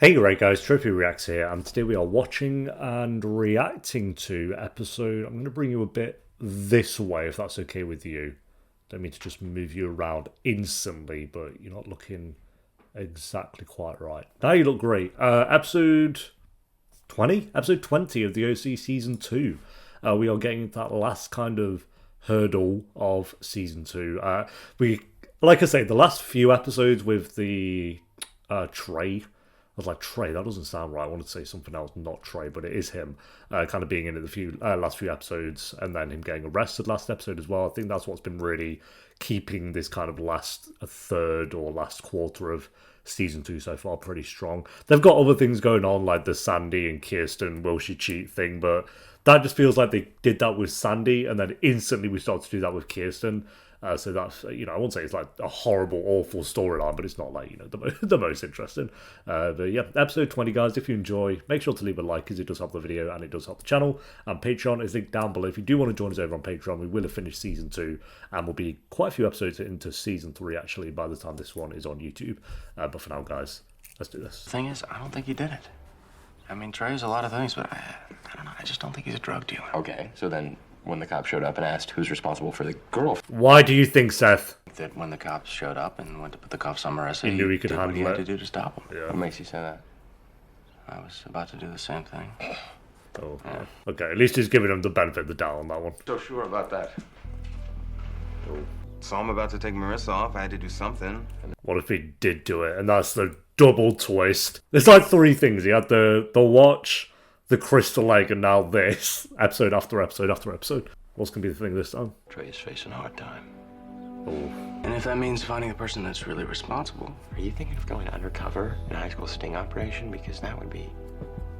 Hey right guys, Trey Reacts here, and today we are watching and reacting to episode. I'm going to bring you a bit this way if that's okay with you. Don't mean to just move you around instantly, but you're not looking exactly quite right. Now you look great. Episode 20? Episode 20 of the OC Season 2. We are getting that last kind of hurdle of Season 2. Like I say, the last few episodes with the Trey. I was like, Trey, that doesn't sound right. I wanted to say something else, not Trey, but it is him. Kind of being in the last few episodes, and then him getting arrested last episode as well. I think that's what's been really keeping this kind of last third or last quarter of Season 2 so far pretty strong. They've got other things going on, like the Sandy and Kirsten will she cheat thing, but that just feels like they did that with Sandy, and then instantly we started to do that with Kirsten. So that's, I won't say it's like a horrible, awful storyline, but it's not like, the most interesting. But yeah, episode 20, guys. If you enjoy, make sure to leave a like, because it does help the video and it does help the channel. And Patreon is linked down below. If you do want to join us over on Patreon, we will have finished Season 2, and we'll be quite a few episodes into Season 3, actually, by the time this one is on YouTube. But for now, guys, let's do this. The thing is, I don't think he did it. I mean, Trey's a lot of things, but I don't know. I just don't think he's a drug dealer. Okay, so then when the cops showed up and asked who's responsible for the girl. Why do you think, Seth? That when the cops showed up and went to put the cuffs on Marissa, He knew he could did handle what he had it. to do to stop him. Yeah. What makes you say that? I was about to do the same thing. Oh, yeah. Okay, at least he's giving him the benefit of the doubt on that one. So sure about that. So I'm about to take Marissa off. I had to do something. What if he did do it? And that's the double twist. There's like three things. He had the watch, the crystal egg, and now this. Episode after episode after episode. What's going to be the thing this time? Trey is facing a hard time. Oh. And if that means finding the person that's really responsible, Are you thinking of going undercover in a high school sting operation? Because that would be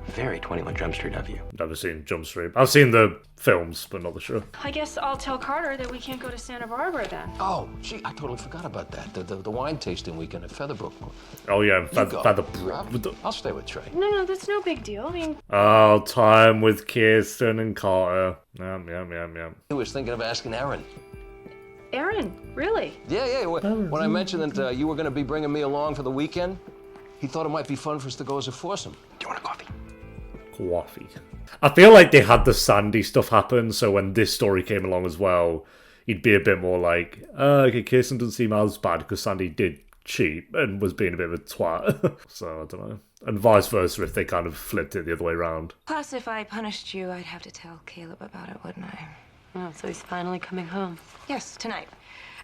very 21 Jump Street of you. Never seen Jump Street. I've seen the films, but not the show. I guess I'll tell Carter that we can't go to Santa Barbara then. Oh, gee, I totally forgot about that. The wine tasting weekend at Featherbrook. Oh yeah, You go. Featherbrook. I'll stay with Trey. No, that's no big deal. I mean, Oh, time with Kirsten and Carter. Yum. He was thinking of asking Aaron. Aaron, really? Yeah. When I mentioned that you were going to be bringing me along for the weekend, he thought it might be fun for us to go as a foursome. do you want a coffee? Coffee. I feel like they had the Sandy stuff happen, so when this story came along as well, he'd be a bit more like, okay, Kirsten doesn't seem as bad because Sandy did cheat and was being a bit of a twat. So, I don't know. And vice versa if they kind of flipped it the other way around. Plus, if I punished you, I'd have to tell Caleb about it, wouldn't I? Oh, so he's finally coming home. Yes, tonight.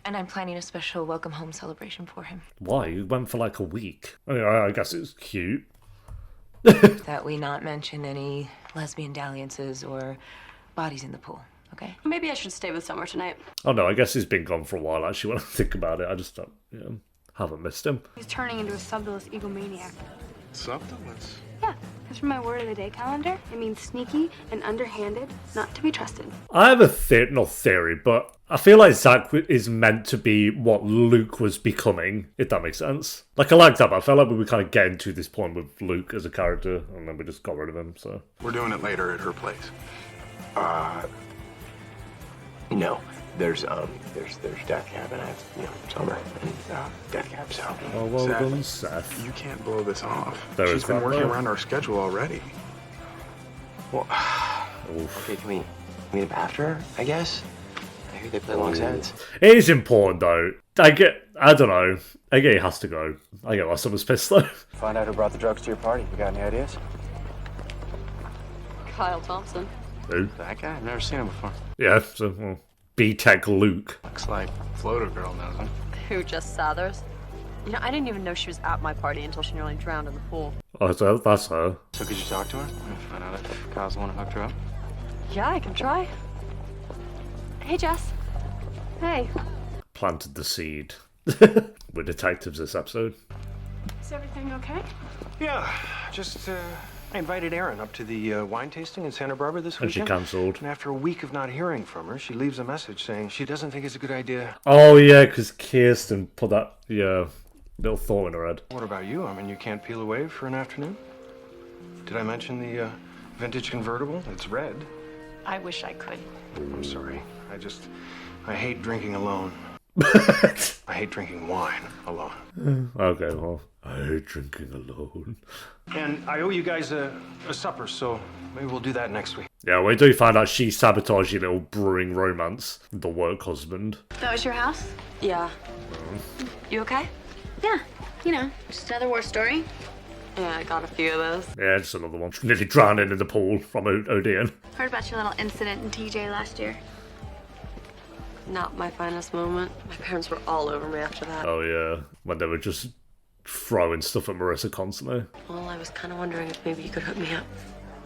And I'm planning a special welcome home celebration for him. Why? You went for like a week. I guess it's cute. That we not mention any lesbian dalliances or bodies in the pool, okay? Maybe I should stay with Summer tonight. Oh no, I guess he's been gone for a while actually when I think about it. I just don't, haven't missed him. He's turning into a subdolous egomaniac. Subdolous? Yeah, that's from my word of the day calendar. It means sneaky and underhanded, not to be trusted. I have a not theory, but I feel like Zach is meant to be what Luke was becoming, if that makes sense. Like, I like that, but I felt like we were kind of getting to this point with Luke as a character, and then we just got rid of him, so. We're doing it later at her place. No, there's Death Cab and I have, Summer and Death Cab, so. Oh, well Seth, done, Seth. You can't blow this off. There She's is been that, working though. around our schedule already. Well, Okay, can we meet up after her, I guess? I hear they play long sets. It is important, though. I don't know. I get he has to go. I get why someone's pissed, though. Find out who brought the drugs to your party. You got any ideas? Kyle Thompson. Who? That guy? I've never seen him before. Yeah, so, well, B-Tech Luke. Looks like Floater Girl knows him. Who, Jess Sathers? I didn't even know she was at my party until she nearly drowned in the pool. Oh, so that's her. So could you talk to her? And find out if Kyle's the one who hooked her up? Yeah, I can try. Hey, Jess. Hey, Planted the seed. We're detectives this episode. is everything okay? Yeah, just I invited Erin up to the wine tasting in Santa Barbara this And she weekend. cancelled. And after a week of not hearing from her, she leaves a message saying she doesn't think it's a good idea. Oh, yeah, because Kirsten put that, little thought in her head. What about you? I mean, you can't peel away for an afternoon? Did I mention the vintage convertible? It's red. I wish I could. I'm sorry. I hate drinking alone. I hate drinking wine alone. Okay, well, I hate drinking alone. And I owe you guys a supper, so maybe we'll do that next week. Yeah, we do find out she sabotaged your little brewing romance with the work husband. That was your house? Yeah. You okay? Yeah. You know, just another war story. Yeah, I got a few of those. Yeah, just another one. Nearly drowning in the pool from Odeon. Heard about your little incident in TJ last year. Not my finest moment. My parents were all over me after that. Oh yeah, when they were just throwing stuff at Marissa constantly. Well, I was kind of wondering if maybe you could hook me up.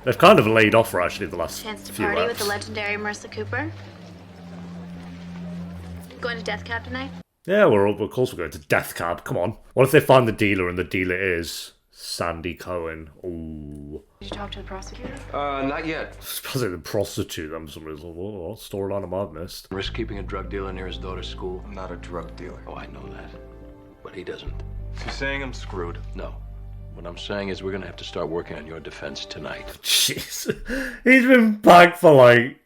They've kind of laid off her actually the last Chance to few party eps. with the legendary Marissa Cooper. Going to Death Cab tonight? Yeah, of course we're going to Death Cab. Come on. What if they find the dealer and the dealer is Sandy Cohen? Ooh. Did you talk to the prosecutor? Not yet. Suppose the prostitute. I'm somebody's like, oh, storyline I might have missed. Risk keeping a drug dealer near his daughter's school. I'm not a drug dealer. Oh, I know that. But he doesn't. So you're saying I'm screwed? No. What I'm saying is we're gonna have to start working on your defense tonight. Jeez. He's been back for like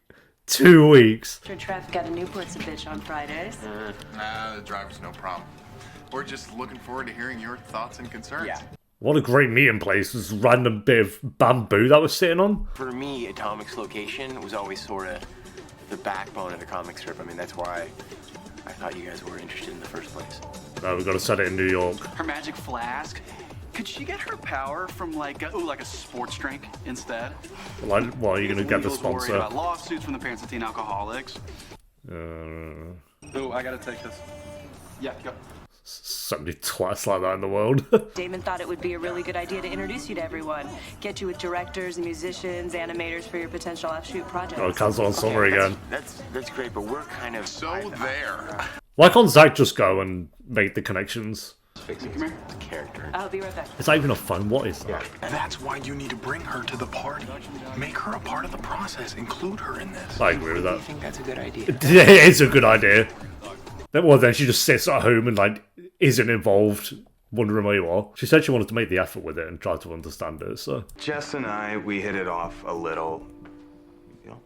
2 weeks. Your traffic out of Newport's a bitch on Fridays. Nah, the driver's no problem. We're just looking forward to hearing your thoughts and concerns. Yeah. What a great meeting place. This random bit of bamboo that was sitting on. For me, Atomic's location was always sort of the backbone of the comic strip. I mean, that's why I thought you guys were interested in the first place. No, we've got to set it in New York. Her magic flask. Could she get her power from like a sports drink instead? Like, what, are you going to get the sponsor? Worried about lawsuits from the parents of teen alcoholics. Oh, I gotta take this. Yeah, go. So many twats like that in the world. Damon thought it would be a really good idea to introduce you to everyone. Get you with directors, musicians, animators for your potential offshoot projects. Oh, cancel on summer again. That's great, but we're kind of So there. Why can't Zach just go and make the connections? fixing his character. I'll be right back. It's not even a phone. What is that? That's why you need to bring her to the party. Make her a part of the process. Include her in this. I agree with that. I think that's a good idea. Yeah, it is a good idea. Well, then she just sits at home and like isn't involved, wondering where you are. She said she wanted to make the effort with it and try to understand it. So Jess and I, we hit it off a little,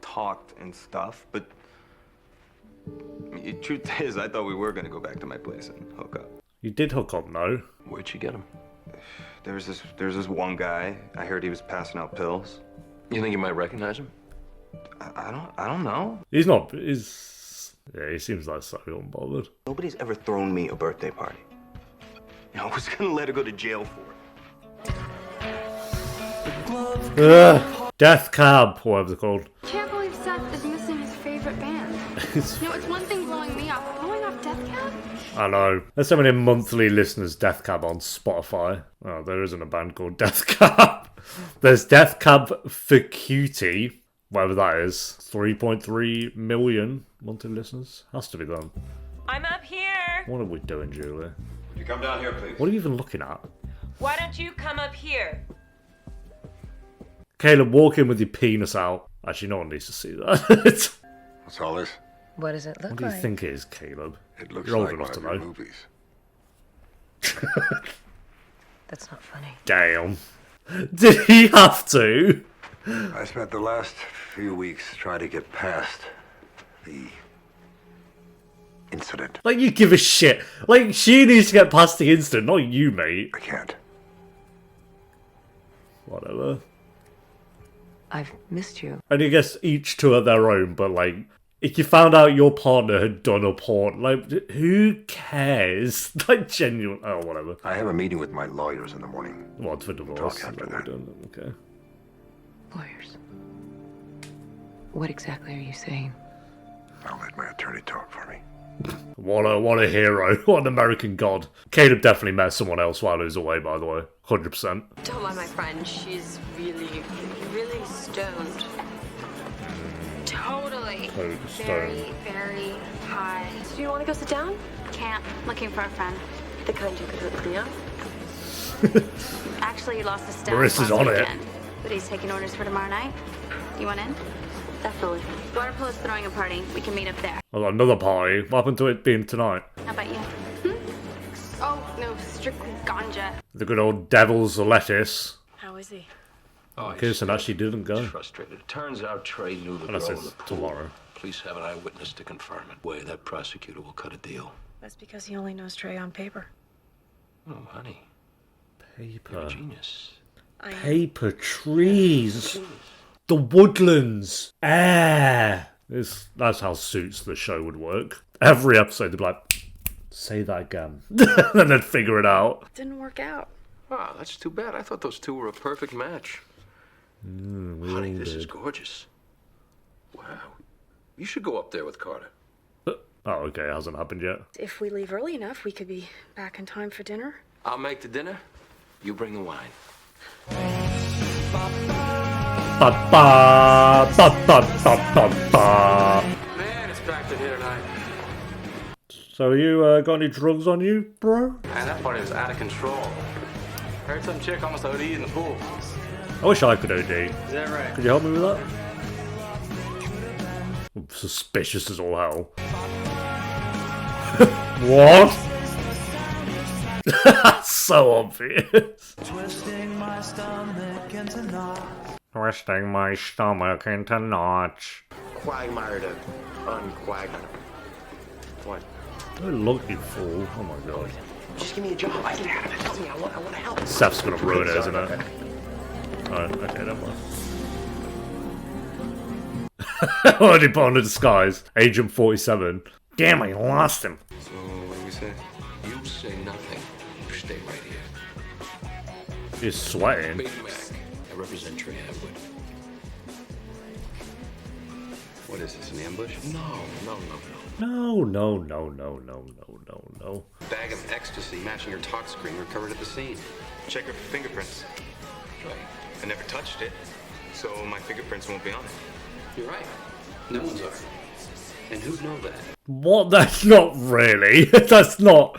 talked and stuff. But the truth is, I thought we were gonna go back to my place and hook up. You did hook up, no? Where'd you get him? There's this one guy. I heard he was passing out pills. You think you might recognize him? I don't know. He's not. Yeah, he seems like so unbothered. Nobody's ever thrown me a birthday party. I was gonna let her go to jail for it. Death Cab, whatever they're called. Can't believe Seth is missing his favorite band. It's one thing blowing me off, but blowing off Death Cab? I know. There's so many monthly listeners Death Cab on Spotify. Oh, there isn't a band called Death Cab. There's Death Cab for Cutie, whatever that is. 3.3 million monthly listeners. Has to be them. I'm up here. What are we doing, Julie? You come down here, please. What are you even looking at? Why don't you come up here? Caleb, walk in with your penis out. Actually, no one needs to see that. What's all this? What does it look What do you like? think it is, Caleb? It looks You're old like enough one to of your know. movies. That's not funny. Damn. Did he have to? I spent the last few weeks trying to get past the incident. Like, you give a shit. Like, she needs to get past the incident, not you, mate. I can't. Whatever. I've missed you. And I guess each to at their own, but like, if you found out your partner had done a porn, like, who cares? Like, genuine. Oh, whatever. I have a meeting with my lawyers in the morning. What, for divorce? Talk after Is that what that. we're doing? Okay. Lawyers. What exactly are you saying? I'll let my attorney talk for me. What a hero. What an American god. Caleb definitely met someone else while he was away, by the way. 100%. Don't mind my friend. She's really, really stoned. Totally. Stone. Very high. Do you want to go sit down? Can't. Looking for a friend. The kind you could hook me up. Actually, he lost his staff Marissa's last on it. weekend, but he's taking orders for tomorrow night. You want in? Definitely. Water Polo's throwing a party. We can meet up there. I've got another party. What happened to it being tonight? How about you? Oh, no, strictly ganja. The good old devil's lettuce. How is he? Oh, Kirsten actually didn't go. Frustrated. It turns out Trey knew the Unless girl in it's the pool. tomorrow. Police have an eyewitness to confirm it. Way that prosecutor will cut a deal. That's because he only knows Trey on paper. Oh, honey. Paper. You're a genius. Paper, trees, the woodlands, air. That's how Suits the show would work. Every episode they'd be like, say that again. And they'd figure it out. Didn't work out. Wow, that's too bad. I thought those two were a perfect match. Honey, this is gorgeous. Wow. You should go up there with Carter. Oh, okay, it hasn't happened yet. If we leave early enough, we could be back in time for dinner. I'll make the dinner. You bring the wine. Ba-ba, ba-ba-ba-ba-ba. Man, it's back to here tonight. So you got any drugs on you, bro? Man, that party was out of control. Heard some chick almost OD in the pool. I wish I could OD. Is that right? Could you help me with that? I'm suspicious as all hell. What? That's so obvious. Twisting my stomach into knots. Twisting my stomach into knots. Quagmire to unquagmire. What? Don't look, you fool. Oh my god. Just give me a job. I can have it. Help me. I want to help. Seth's gonna ruin it, isn't it? Alright, okay, never mind. Already put on the disguise. Agent 47. Damn, I lost him. So, what do we say? You say nothing. You stay right here. He's sweating. Big Mac. I represent Trey Atwood. What is this, an ambush? No. No. Bag of ecstasy matching your talk screen recovered at the scene. Check her fingerprints. Right. I never touched it, so my fingerprints won't be on it. You're right. No one's are. And who'd know that? What? That's not really. That's not.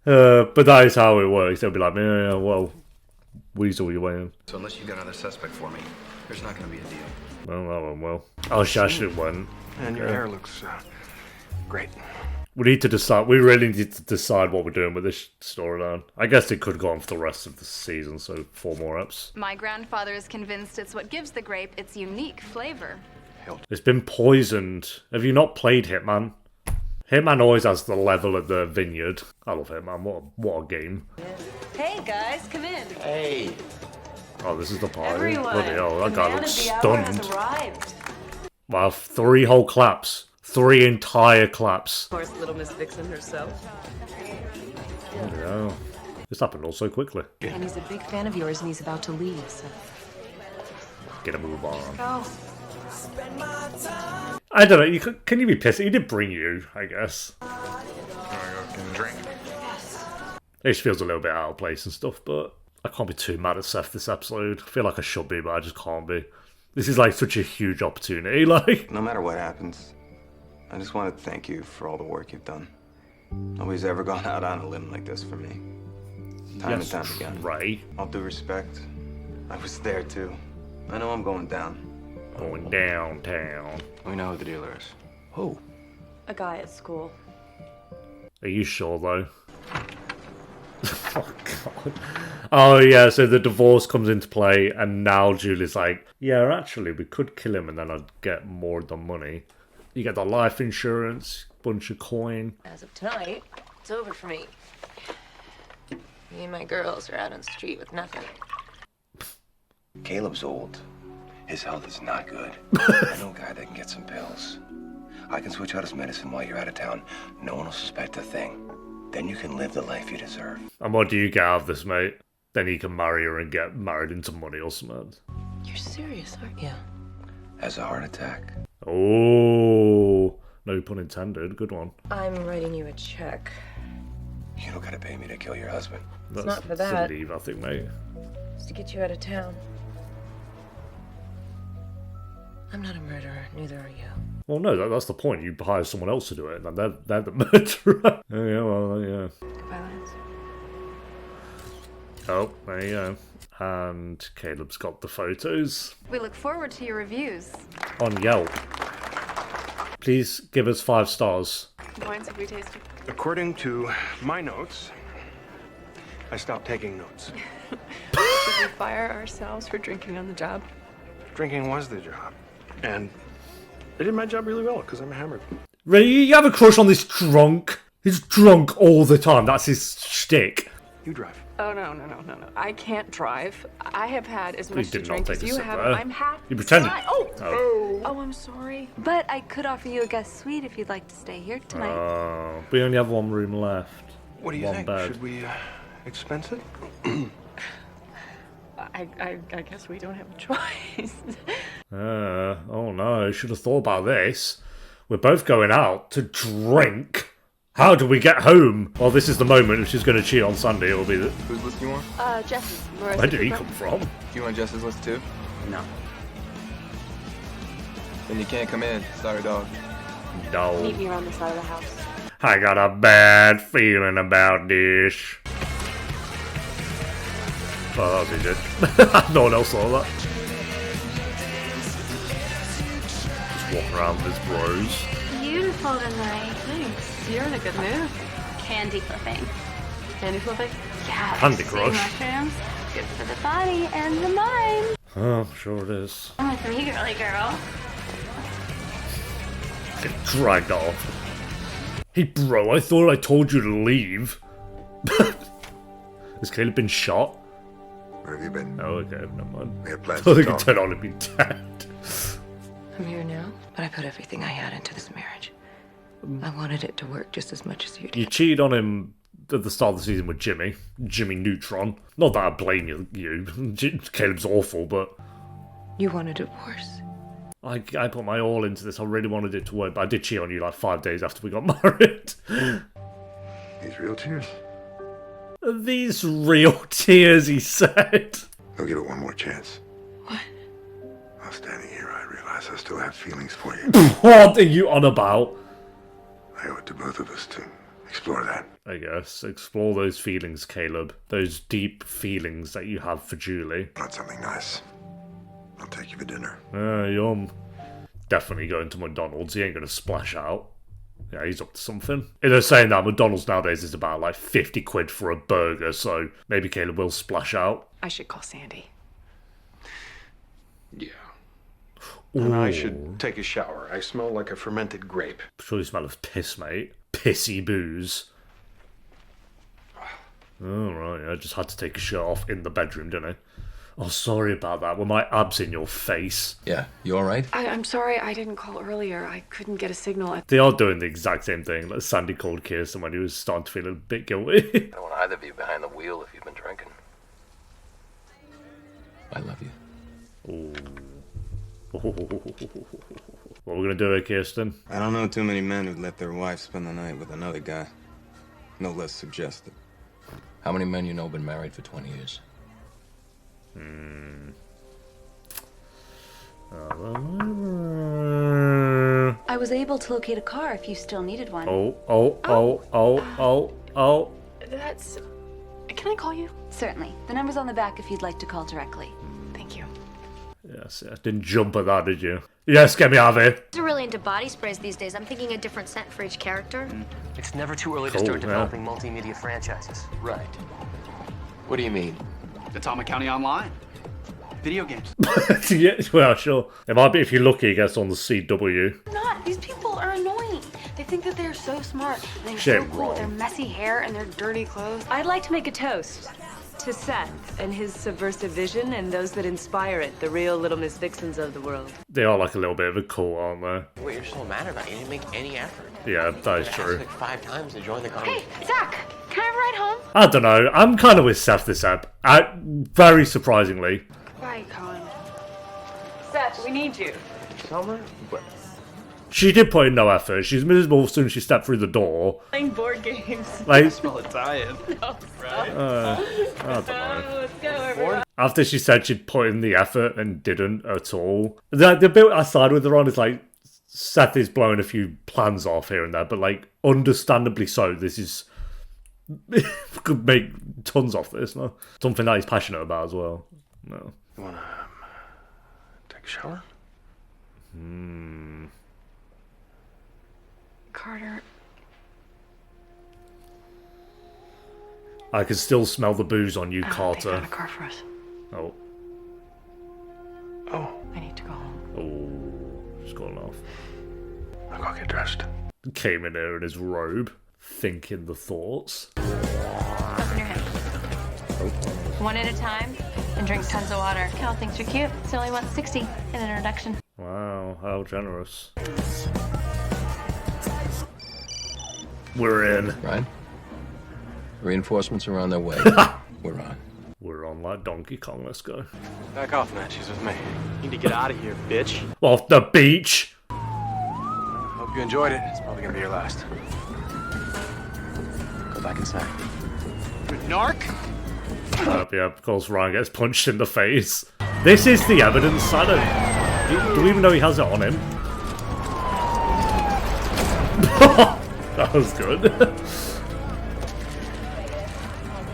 But that is how it works. They'll be like, yeah, well, weasel your way in. So unless you got another suspect for me, there's not going to be a deal. Well, that one will. Oh, Shash went. And your hair looks great. We need to decide. We really need to decide what we're doing with this storyline. I guess it could go on for the rest of the season, so 4 more eps. My grandfather is convinced it's what gives the grape its unique flavor. It's been poisoned. Have you not played Hitman? Hitman always has the level at the vineyard. I love Hitman. What a game. Hey guys, come in. Hey. Oh, this is the party. Everyone, Bloody hell, that the guy man looks of the hour has stunned. arrived. Wow, 3 whole claps. 3 entire claps. Of course, little Miss Vixen herself. Yeah. This happened all so quickly. And he's a big fan of yours, and he's about to leave, so... Get a move on. Oh. I don't know. Can you be pissed? He did bring you, I guess. Can drink. It just feels a little bit out of place and stuff, but I can't be too mad at Seth this episode. I feel like I should be, but I just can't be. This is like such a huge opportunity. Like, No matter what happens, I just want to thank you for all the work you've done. Nobody's ever gone out on a limb like this for me. Time and time again. Right. All due respect, I was there too. I know I'm going down. Going downtown. We know who the dealer is. Who? A guy at school. Are you sure though? Oh god. Oh yeah, so the divorce comes into play and now Julie's like, yeah, actually we could kill him and then I'd get more of the money. You get the life insurance, bunch of coin. As of tonight, it's over for me. Me and my girls are out on the street with nothing. Caleb's old. His health is not good. I know a guy that can get some pills. I can switch out his medicine while you're out of town. No one will suspect a thing. Then you can live the life you deserve. And what do you get out of this, mate? Then you can marry her and get married into money or something. You're serious, aren't you? Has a heart attack. Oh, no pun intended. Good one. I'm writing you a check. You don't gotta pay me to kill your husband. It's not for that. To leave, I think, mate. It's to get you out of town. I'm not a murderer, neither are you. Well, no, that's the point. You hire someone else to do it, and they're the murderer. Oh, yeah, well, yeah. Goodbye, Lance. Oh, there you go. And Caleb's got the photos We look forward to your reviews. on Yelp. Please give us 5 stars. What wines have we tasted? According to my notes, I stopped taking notes. Should we fire ourselves for drinking on the job? Drinking was the job. And I did my job really well because I'm hammered. Really? You have a crush on this drunk? He's drunk all the time. That's his shtick. You drive. Oh, no. I can't drive. I have had as much to did not drink take as a you sip have. there. I'm happy. You pretended. Oh, I'm sorry. But I could offer you a guest suite if you'd like to stay here tonight. We only have one room left. What do you One think? bed. Should we expense it? I guess we don't have a choice. Oh no, should have thought about this. We're both going out to drink. How do we get home? Well, this is the moment. If she's going to cheat on Sunday, it'll be the... Whose list do you want? Jess's. Where did he come from? Do you want Jess's list too? No. Then you can't come in. Sorry, dog. No. Meet me around the side of the house. I got a bad feeling about this. Oh, that was easy. No one else saw that. Just walking around with his bros. Beautiful tonight. Thanks. You're in a good mood. Candy flipping. Candy flipping? Yeah. Candy sea Crush. mushrooms. Good for the body and the mind. Oh, sure it is. I'm with me, girly girl. Get dragged off. Hey, bro, I thought I told you to leave. Has Caleb been shot? Where have you been? Oh, okay, never mind. We had plans I thought to he could talk. turn on and be dead. I'm here now, but I put everything I had into this marriage. I wanted it to work just as much as you did. You cheated on him at the start of the season with Jimmy Neutron. Not that I blame you. Caleb's awful, but You want a divorce. I put my all into this. I really wanted it to work, but I did cheat on you like 5 days after we got married. These real tears? These real tears, he said. I'll give it one more chance. What? While standing here, I realize I still have feelings for you. What are you on about? I owe it to both of us to explore that. I guess. Explore those feelings, Caleb. Those deep feelings that you have for Julie. Want something nice? I'll take you for dinner. Yum. Definitely going to McDonald's. He ain't going to splash out. Yeah, he's up to something. They're saying that McDonald's nowadays is about like 50 quid for a burger, so maybe Caleb will splash out. I should call Sandy. Yeah. And I Ooh. should take a shower. I smell like a fermented grape. Sure you smell of piss, mate. Pissy booze. Oh, right. I just had to take a shirt off in the bedroom, didn't I? Oh, sorry about that. Were my abs in your face? Yeah, you alright? I'm sorry I didn't call earlier. I couldn't get a signal. They are doing the exact same thing. Like Sandy called Kirsten when he was starting to feel a bit guilty. I don't want either of you behind the wheel if you've been drinking. I love you. Ooh. What are we going to do here, Kirsten? I don't know too many men who'd let their wife spend the night with another guy. No less suggestive. How many men you know have been married for 20 years? I was able to locate a car if you still needed one. Oh. That's... Can I call you? Certainly. The number's on the back if you'd like to call directly. Thank you. Yes, I didn't jump at that, did you? Yes, get me out of here. They're really into body sprays these days. I'm thinking a different scent for each character. It's never too early to Cool, start yeah. developing multimedia franchises. Right. What do you mean? Atomic County Online. Video games. Yeah, well, sure. It might be if you're lucky, he gets on the CW. Not. These people are annoying. They think that they're so smart. And they're Shit, so cool wrong. with their messy hair and their dirty clothes. I'd like to make a toast to Seth and his subversive vision and those that inspire it, the real Little Miss Vixens of the world. They are like a little bit of a cult, aren't they? Wait, you're so mad about it. You didn't make any effort. Yeah, that is You true. asked like 5 times to join the Hey, conversation. Zach, can I have a ride home? I don't know. I'm kind of with Seth this ep. Very surprisingly. Bye, Colin. Seth, we need you. Summer? What? She did put in no effort. She's miserable as soon as she stepped through the door. Playing board games. Like- I smell Italian. No, I don't know. let's go, everyone. After she said she'd put in the effort and didn't at all. The bit I side with her on is like, Seth is blowing a few plans off here and there, but like, understandably so. This is... could make tons off this, no? Something that he's passionate about as well. No. You wanna take a shower? Carter. I can still smell the booze on you, I don't Carter. think I got a car for us. Oh. Oh, I need to go home. Oh. Just gone off. I'll go get dressed. Came in here in his robe. thinking the thoughts. Open your hand. One at a time, and drink tons of water. Cal thinks you're cute. It's only 160 in an introduction. Wow, how generous. We're in. Right? Reinforcements are on their way. We're on. We're on like Donkey Kong, let's go. Back off, man. She's with me. You need to get out of here, bitch. Off the beach! Hope you enjoyed it. It's probably gonna be your last. Go back inside. Good narc. Yeah, of course Ryan gets punched in the face. This is the evidence. I don't... Do we even know he has it on him? That was good.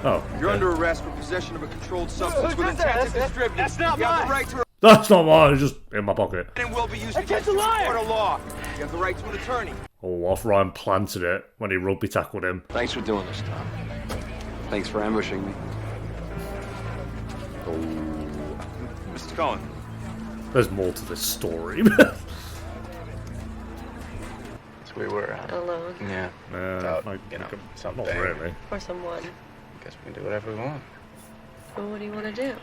Oh. You're under arrest for possession of a controlled substance with intent to distribute. That's not You have mine. the right to That's not mine, it's just in my pocket. and will be used against you in a court of law. You have the right to an attorney. Oh, off Ryan planted it when he rugby tackled him. Thanks for doing this, Tom. Thanks for ambushing me. Mr. Cohen. There's more to this story. So we were Alone. yeah. Like, something. not really. Or someone. Guess we can do whatever we want. Well, what do you want to do?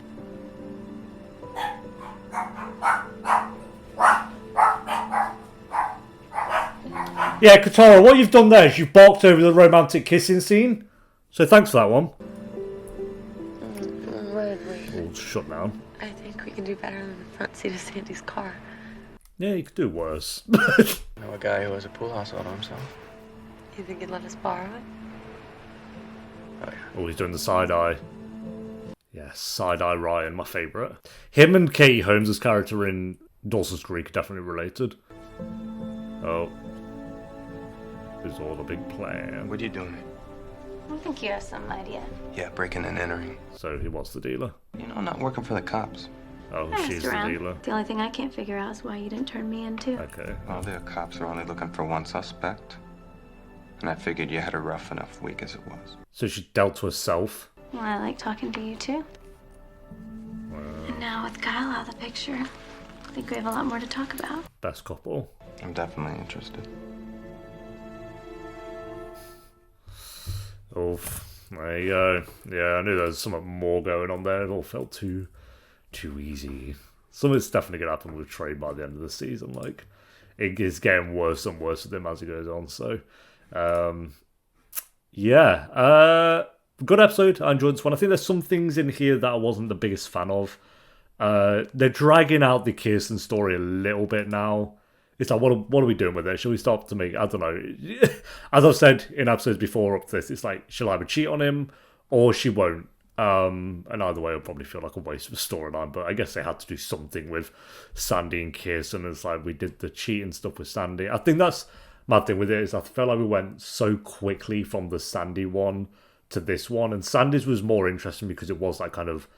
Yeah, Katara, what you've done there is you've balked over the romantic kissing scene. So thanks for that one. Oh, shut down. I think we can do better than the front seat of Sandy's car. Yeah, you could do worse. I know a guy who has a pool house all to himself. You think he'd let us borrow it? Oh, he's doing the side-eye. Yeah, side-eye Ryan, my favourite. Him and Katie Holmes' character in Dawson's Creek are definitely related. Oh. It's all a big plan. What are you doing? I think you have some idea. Yeah, breaking and entering. So he was the dealer. You know, not working for the cops. Oh, I she's asked the around. dealer. The only thing I can't figure out is why you didn't turn me in too. Okay. Well, their cops are only looking for one suspect. And I figured you had a rough enough week as it was. So she dealt to herself. Well, I like talking to you too. And now with Kyle out of the picture, I think we have a lot more to talk about. Best couple. I'm definitely interested. Oof. There you go. Yeah, I knew there was something more going on there. It all felt too easy. Something's definitely going to happen with Trey by the end of the season. Like, it is getting worse and worse with him as it goes on. So, yeah. Good episode. I enjoyed this one. I think there's some things in here that I wasn't the biggest fan of. They're dragging out the Kirsten story a little bit now. It's like, what are we doing with it? Shall we stop to make... I don't know. As I've said in episodes before up to this, it's like, she'll either cheat on him or she won't. And either way, it'll probably feel like a waste of a storyline. But I guess they had to do something with Sandy and Kirsten. It's like, we did the cheating stuff with Sandy. I think that's my thing with it, is I felt like we went so quickly from the Sandy one to this one. And Sandy's was more interesting because it was like kind of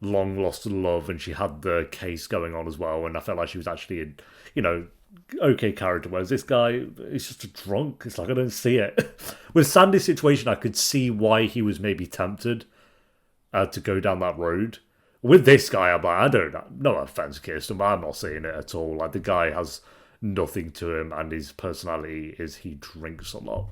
long lost love, and she had the case going on as well. And I felt like she was actually, okay character, whereas this guy is just a drunk. It's like, I don't see it. With Sandy's situation, I could see why he was maybe tempted to go down that road. With this guy, I'm like, I don't know. No offense, Kirsten, but I'm not seeing it at all. Like, the guy has nothing to him, and his personality is he drinks a lot.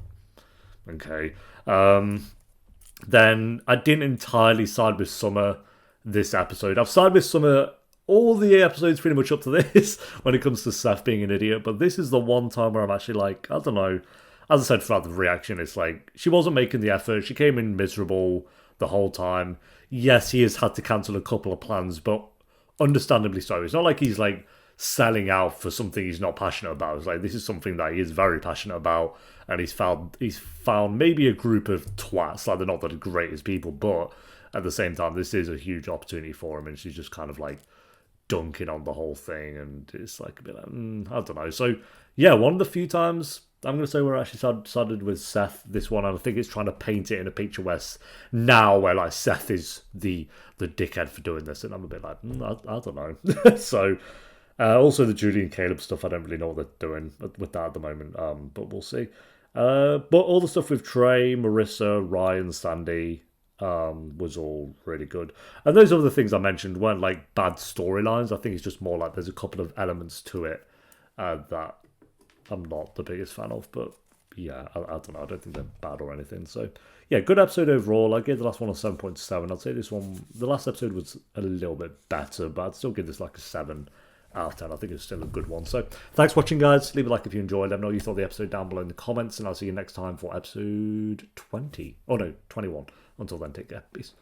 Okay. Then I didn't entirely side with Summer this episode. I've sided with Summer all the episodes pretty much up to this when it comes to Seth being an idiot, but this is the one time where I'm actually like, I don't know. As I said throughout the reaction, it's like, she wasn't making the effort. She came in miserable the whole time. Yes, he has had to cancel a couple of plans, but understandably so. It's not like he's like selling out for something he's not passionate about. It's like, this is something that he is very passionate about, and he's found maybe a group of twats. Like, they're not the greatest people, but at the same time, this is a huge opportunity for him, and she's just kind of like dunking on the whole thing, and it's like a bit like, I don't know. So yeah, one of the few times I'm going to say we're actually sided with Seth this one, and I think it's trying to paint it in a picture where like Seth is the dickhead for doing this, and I'm a bit like, I don't know. So also the Julie and Caleb stuff, I don't really know what they're doing with that at the moment, but we'll see. But all the stuff with Trey, Marissa, Ryan, Sandy was all really good. And those other things I mentioned weren't like bad storylines. I think it's just more like there's a couple of elements to it that I'm not the biggest fan of. But yeah, I don't know. I don't think they're bad or anything. So, yeah, good episode overall. I gave the last one a 7.7. I'd say this one, the last episode was a little bit better, but I'd still give this like a 7 out of 10. I think it's still a good one. So, thanks for watching, guys. Leave a like if you enjoyed. Let me know what you thought of the episode down below in the comments, and I'll see you next time for episode 20. Oh, no, 21. Until then, take care. Peace.